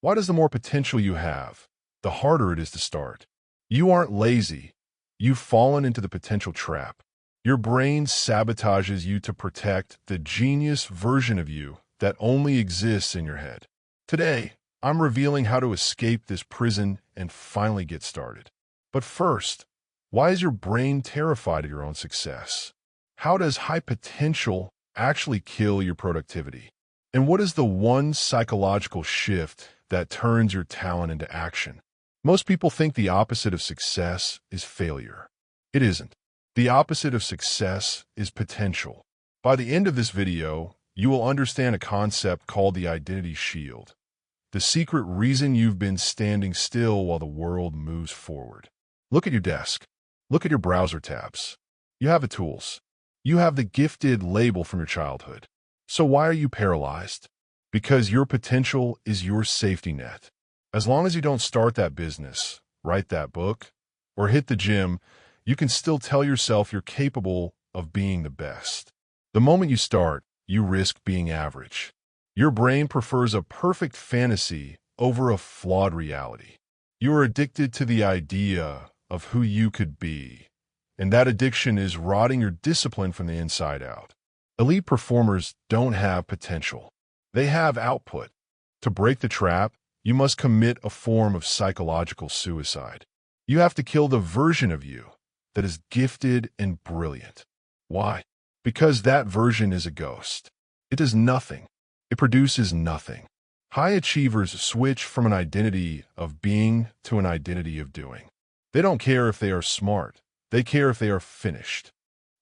Why does the more potential you have, the harder it is to start? You aren't lazy. You've fallen into the potential trap. Your brain sabotages you to protect the genius version of you that only exists in your head. Today, I'm revealing how to escape this prison and finally get started. But first, why is your brain terrified of your own success? How does high potential actually kill your productivity? And what is the one psychological shift that turns your talent into action? Most people think the opposite of success is failure. It isn't. The opposite of success is potential. By the end of this video, you will understand a concept called the identity shield, the secret reason you've been standing still while the world moves forward. Look at your desk. Look at your browser tabs. You have the tools. You have the gifted label from your childhood. So why are you paralyzed? Because your potential is your safety net. As long as you don't start that business, write that book, or hit the gym, you can still tell yourself you're capable of being the best. The moment you start, you risk being average. Your brain prefers a perfect fantasy over a flawed reality. You are addicted to the idea of who you could be, and that addiction is rotting your discipline from the inside out. Elite performers don't have potential. They have output. To break the trap, you must commit a form of psychological suicide. You have to kill the version of you that is gifted and brilliant. Why? Because that version is a ghost. It does nothing. It produces nothing. High achievers switch from an identity of being to an identity of doing. They don't care if they are smart. They care if they are finished.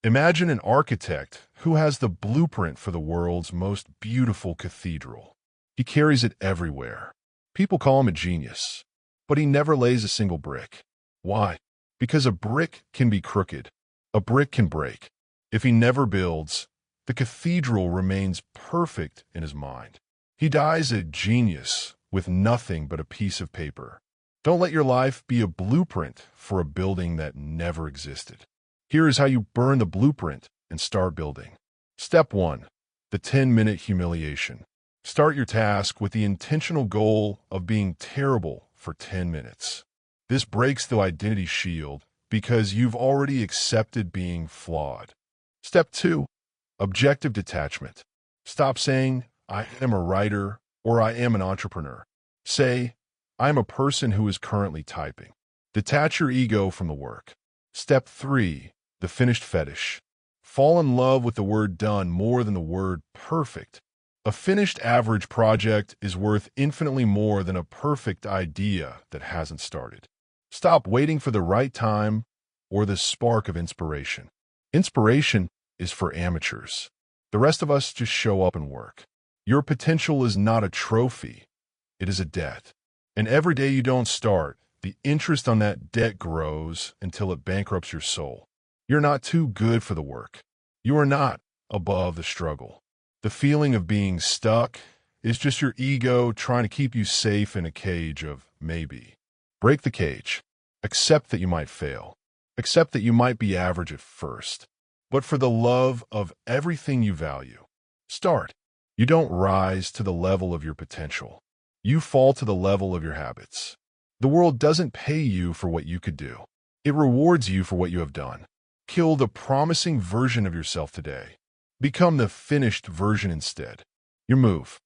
Imagine an architect who has the blueprint for the world's most beautiful cathedral. He carries it everywhere. People call him a genius, but he never lays a single brick. Why? Because a brick can be crooked. A brick can break. If he never builds, the cathedral remains perfect in his mind. He dies a genius with nothing but a piece of paper. Don't let your life be a blueprint for a building that never existed. Here is how you burn the blueprint and start building. Step 1. The 10-minute humiliation. Start your task with the intentional goal of being terrible for 10 minutes. This breaks the identity shield because you've already accepted being flawed. Step 2. Objective detachment. Stop saying, I am a writer or I am an entrepreneur. Say, I am a person who is currently typing. Detach your ego from the work. Step 3. The finished fetish. Fall in love with the word done more than the word perfect. A finished average project is worth infinitely more than a perfect idea that hasn't started. Stop waiting for the right time or the spark of inspiration. Inspiration is for amateurs. The rest of us just show up and work. Your potential is not a trophy. It is a debt. And every day you don't start, the interest on that debt grows until it bankrupts your soul. You're not too good for the work. You are not above the struggle. The feeling of being stuck is just your ego trying to keep you safe in a cage of maybe. Break the cage. Accept that you might fail. Accept that you might be average at first. But for the love of everything you value, start. You don't rise to the level of your potential. You fall to the level of your habits. The world doesn't pay you for what you could do. It rewards you for what you have done. Kill the promising version of yourself today. Become the finished version instead. Your move.